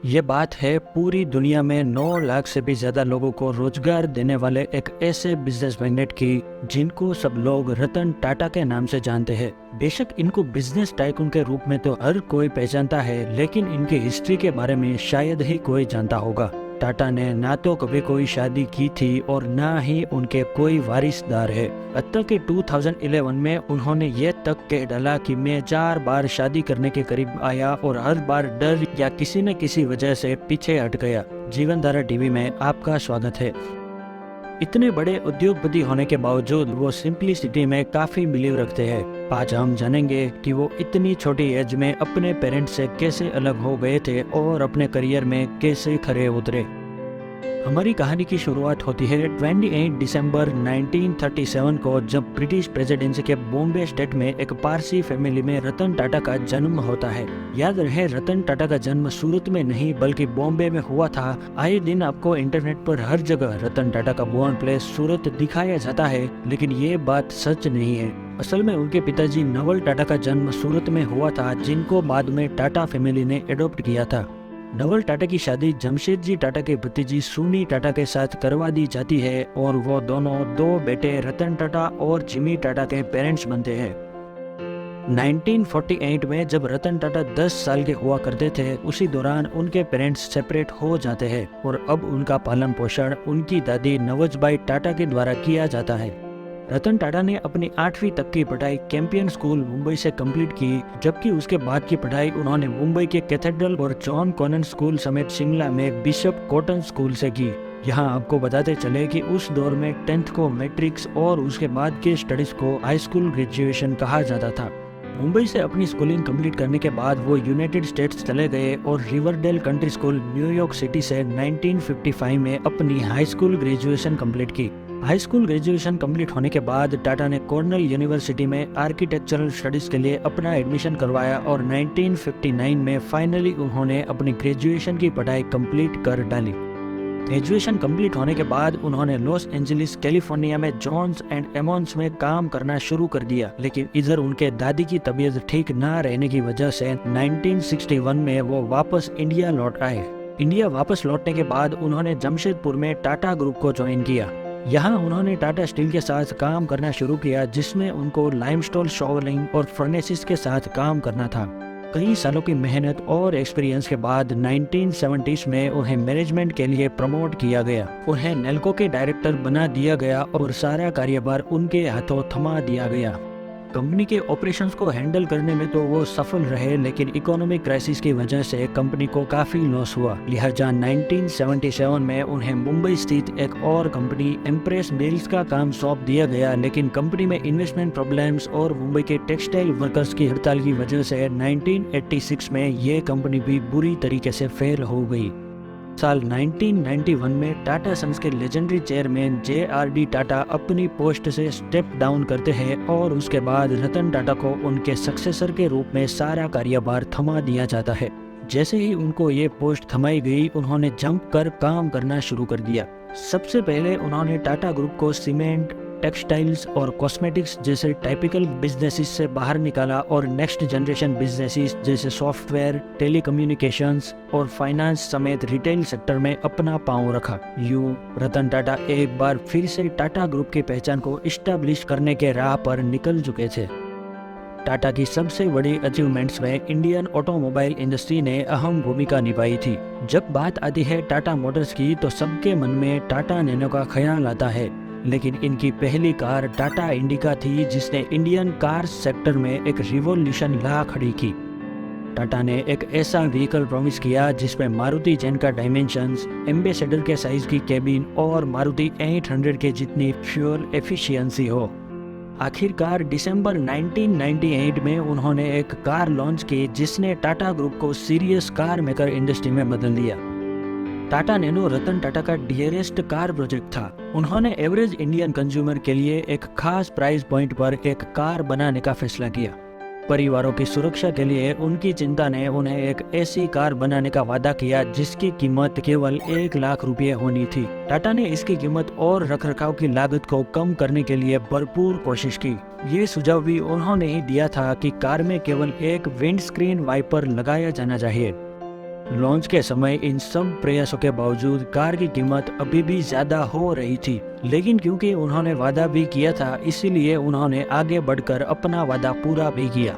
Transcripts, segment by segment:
ये बात है पूरी दुनिया में 9 लाख से भी ज्यादा लोगों को रोजगार देने वाले एक ऐसे बिजनेस मैग्नेट की जिनको सब लोग रतन टाटा के नाम से जानते हैं। बेशक इनको बिजनेस टाइकून के रूप में तो हर कोई पहचानता है, लेकिन इनकी हिस्ट्री के बारे में शायद ही कोई जानता होगा। टाटा ने ना तो कभी कोई शादी की थी और ना ही उनके कोई वारिसदार है। हत्ता कि 2011 में उन्होंने ये तक कह डाला कि मैं 4 बार शादी करने के करीब आया और हर बार डर या किसी न किसी वजह से पीछे हट गया। जीवनधारा टीवी में आपका स्वागत है। इतने बड़े उद्योगपति होने के बावजूद वो सिंपलिसिटी में काफी बिलीव रखते हैं। आज हम जानेंगे कि वो इतनी छोटी एज में अपने पेरेंट्स से कैसे अलग हो गए थे और अपने करियर में कैसे खरे उतरे। हमारी कहानी की शुरुआत होती है 28 दिसंबर 1937 को, जब ब्रिटिश प्रेसिडेंसी के बॉम्बे स्टेट में एक पारसी फैमिली में रतन टाटा का जन्म होता है। याद रहे, रतन टाटा का जन्म सूरत में नहीं बल्कि बॉम्बे में हुआ था। आए दिन आपको इंटरनेट पर हर जगह रतन टाटा का बॉर्न प्लेस सूरत दिखाया जाता है, लेकिन ये बात सच नहीं है। असल में उनके पिताजी नवल टाटा का जन्म सूरत में हुआ था, जिनको बाद में टाटा फैमिली ने एडॉप्ट किया था। नवल टाटा की शादी जमशेदजी टाटा के भतीजी सुनी टाटा के साथ करवा दी जाती है और वो दोनों 2 बेटे रतन टाटा और जिमी टाटा के पेरेंट्स बनते हैं। 1948 में जब रतन टाटा 10 साल के हुआ करते थे, उसी दौरान उनके पेरेंट्स सेपरेट हो जाते हैं और अब उनका पालन पोषण उनकी दादी नवजबाई टाटा के द्वारा किया जाता है। रतन टाटा ने अपनी 8वीं तक की पढ़ाई कैंपियन स्कूल मुंबई से कंप्लीट की, जबकि उसके बाद की पढ़ाई उन्होंने मुंबई के कैथेड्रल और जॉन कॉनन स्कूल समेत शिमला में बिशप कॉटन स्कूल से की। यहाँ आपको बताते चले कि उस दौर में 10th को मैट्रिक्स और उसके बाद के स्टडीज को हाई स्कूल ग्रेजुएशन कहा जाता था। मुंबई से अपनी स्कूलिंग कंप्लीट करने के बाद वो यूनाइटेड स्टेट्स चले गए और Riverdale country school New York city से 1955 में अपनी हाई स्कूल ग्रेजुएशन कंप्लीट की। हाई स्कूल ग्रेजुएशन कंप्लीट होने के बाद टाटा ने कॉर्नेल यूनिवर्सिटी में आर्किटेक्चरल स्टडीज के लिए अपना एडमिशन करवाया और 1959 में फाइनली उन्होंने अपनी ग्रेजुएशन की पढ़ाई कंप्लीट कर डाली। ग्रेजुएशन कंप्लीट होने के बाद उन्होंने लॉस एंजलिस कैलिफोर्निया में जॉन्स एंड एमॉन्स में काम करना शुरू कर दिया, लेकिन इधर उनके दादी की तबीयत ठीक ना रहने की वजह से 1961 में वो वापस इंडिया लौट आए। इंडिया वापस लौटने के बाद उन्होंने जमशेदपुर में टाटा ग्रुप को ज्वाइन किया। यहाँ उन्होंने टाटा स्टील के साथ काम करना शुरू किया, जिसमें उनको लाइमस्टोन शॉवलिंग और फर्नेसिस के साथ काम करना था। कई सालों की मेहनत और एक्सपीरियंस के बाद 1970s में उन्हें मैनेजमेंट के लिए प्रमोट किया गया। उन्हें नेल्को के डायरेक्टर बना दिया गया और सारा कार्यभार उनके हाथों थमा दिया गया। कंपनी के ऑपरेशंस को हैंडल करने में तो वो सफल रहे, लेकिन इकोनॉमिक क्राइसिस की वजह से कंपनी को काफी लॉस हुआ। लिहाजा 1977 में उन्हें मुंबई स्थित एक और कंपनी एम्प्रेस मिल्स का काम सौंप दिया गया, लेकिन कंपनी में इन्वेस्टमेंट प्रॉब्लम्स और मुंबई के टेक्सटाइल वर्कर्स की हड़ताल की वजह से 1986 में ये कंपनी भी बुरी तरीके से फेल हो गई। साल 1991 में टाटा सन्स के लेजेंडरी चेयरमैन JRD टाटा अपनी पोस्ट से स्टेप डाउन करते हैं और उसके बाद रतन टाटा को उनके सक्सेसर के रूप में सारा कार्यभार थमा दिया जाता है। जैसे ही उनको ये पोस्ट थमाई गई, उन्होंने जंप कर काम करना शुरू कर दिया। सबसे पहले उन्होंने टाटा ग्रुप को सीमेंट, टेक्सटाइल्स और कॉस्मेटिक्स जैसे टाइपिकल बिजनेसेस से बाहर निकाला और नेक्स्ट जनरेशन बिजनेसेस जैसे सॉफ्टवेयर, टेलीकम्युनिकेशंस और फाइनेंस समेत रिटेल सेक्टर में अपना पांव रखा। यूं रतन टाटा एक बार फिर से टाटा ग्रुप की पहचान को इस्टेब्लिश करने के राह पर निकल चुके थे। टाटा की सबसे बड़ी अचीवमेंट्स में इंडियन ऑटोमोबाइल इंडस्ट्री ने अहम भूमिका निभाई थी। जब बात आती है टाटा मोटर्स की, तो सबके मन में टाटा नैनो का ख्याल आता है, लेकिन इनकी पहली कार टाटा इंडिका थी, जिसने इंडियन कार सेक्टर में एक रिवॉल्यूशन ला खड़ी की। टाटा ने एक ऐसा व्हीकल प्रॉमिस किया जिसमें मारुति जैन का डायमेंशंस, एम्बेसडर के साइज की केबिन और मारुति 800 के जितनी फ्यूल एफिशिएंसी हो। आखिरकार दिसंबर 1998 में उन्होंने एक कार लॉन्च की जिसने टाटा ग्रुप को सीरियस कार मेकर इंडस्ट्री में बदल दिया। टाटा नैनो रतन टाटा का डियरेस्ट कार प्रोजेक्ट था। उन्होंने एवरेज इंडियन कंज्यूमर के लिए एक खास प्राइस पॉइंट पर एक कार बनाने का फैसला किया। परिवारों की सुरक्षा के लिए उनकी चिंता ने उन्हें एक ऐसी कार बनाने का वादा किया जिसकी कीमत केवल 1 लाख रुपये होनी थी। टाटा ने इसकी कीमत और रखरखाव की लागत को कम करने के लिए भरपूर कोशिश की। ये सुझाव भी उन्होंने ही दिया था कि कार में केवल एक विंड स्क्रीन वाइपर लगाया जाना चाहिए। लॉन्च के समय इन सब प्रयासों के बावजूद कार की कीमत अभी भी ज्यादा हो रही थी, लेकिन क्योंकि उन्होंने वादा भी किया था, इसीलिए उन्होंने आगे बढ़कर अपना वादा पूरा भी किया।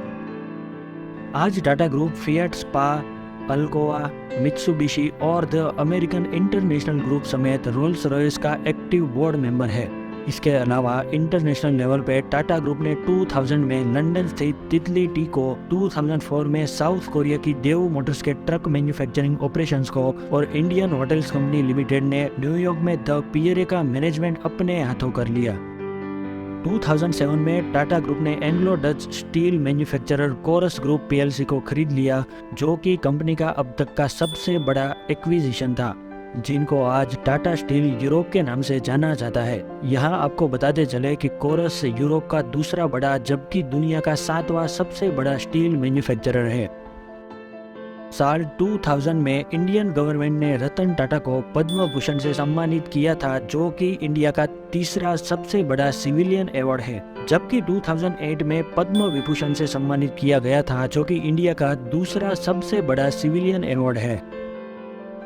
आज Tata group fiat, spa, Alcoa, Mitsubishi और द अमेरिकन इंटरनेशनल ग्रुप समेत रोल्स रॉयस का एक्टिव बोर्ड मेंबर है। इसके अलावा इंटरनेशनल लेवल पे टाटा ग्रुप ने 2000 में लंदन स्थित तितली टी को, 2004 में साउथ कोरिया की देव मोटर्स के ट्रक मैन्युफैक्चरिंग ऑपरेशंस को और इंडियन होटल्स कंपनी लिमिटेड ने न्यूयॉर्क में द पियरे का मैनेजमेंट अपने हाथों कर लिया। 2007 में टाटा ग्रुप ने Anglo Dutch steel manufacturer Corus group PLC को खरीद लिया, जो कि कंपनी का अब तक का सबसे बड़ा एक्विजिशन था, जिनको आज टाटा स्टील यूरोप के नाम से जाना जाता है। यहाँ आपको बताते चले कि कोरस यूरोप का दूसरा बड़ा जबकि दुनिया का 7वां सबसे बड़ा स्टील मैन्युफैक्चरर है। साल 2000 में इंडियन गवर्नमेंट ने रतन टाटा को पद्म भूषण से सम्मानित किया था, जो कि इंडिया का तीसरा सबसे बड़ा सिविलियन अवार्ड है, जबकि 2008 में पद्म विभूषण से सम्मानित किया गया था, जो कि इंडिया का दूसरा सबसे बड़ा सिविलियन अवार्ड है।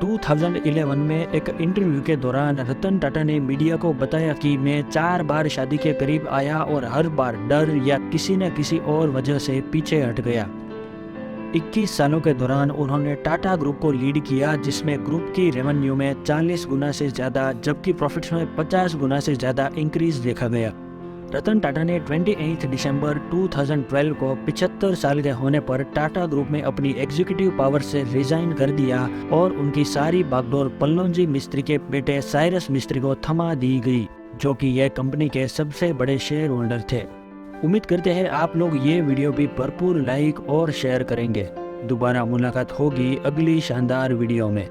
2011 में एक इंटरव्यू के दौरान रतन टाटा ने मीडिया को बताया कि मैं 4 बार शादी के करीब आया और हर बार डर या किसी न किसी और वजह से पीछे हट गया। 21 सालों के दौरान उन्होंने टाटा ग्रुप को लीड किया, जिसमें ग्रुप की रेवेन्यू में 40 गुना से ज़्यादा जबकि प्रॉफिट्स में 50 गुना से ज़्यादा इंक्रीज देखा गया। रतन टाटा ने 28 दिसंबर 2012 को 75 साल के होने पर टाटा ग्रुप में अपनी एग्जीक्यूटिव पावर से रिजाइन कर दिया और उनकी सारी बागडोर पल्लौजी मिस्त्री के बेटे साइरस मिस्त्री को थमा दी गई, जो कि यह कंपनी के सबसे बड़े शेयर होल्डर थे। उम्मीद करते हैं आप लोग ये वीडियो भी भरपूर लाइक और शेयर करेंगे। दोबारा मुलाकात होगी अगली शानदार वीडियो में।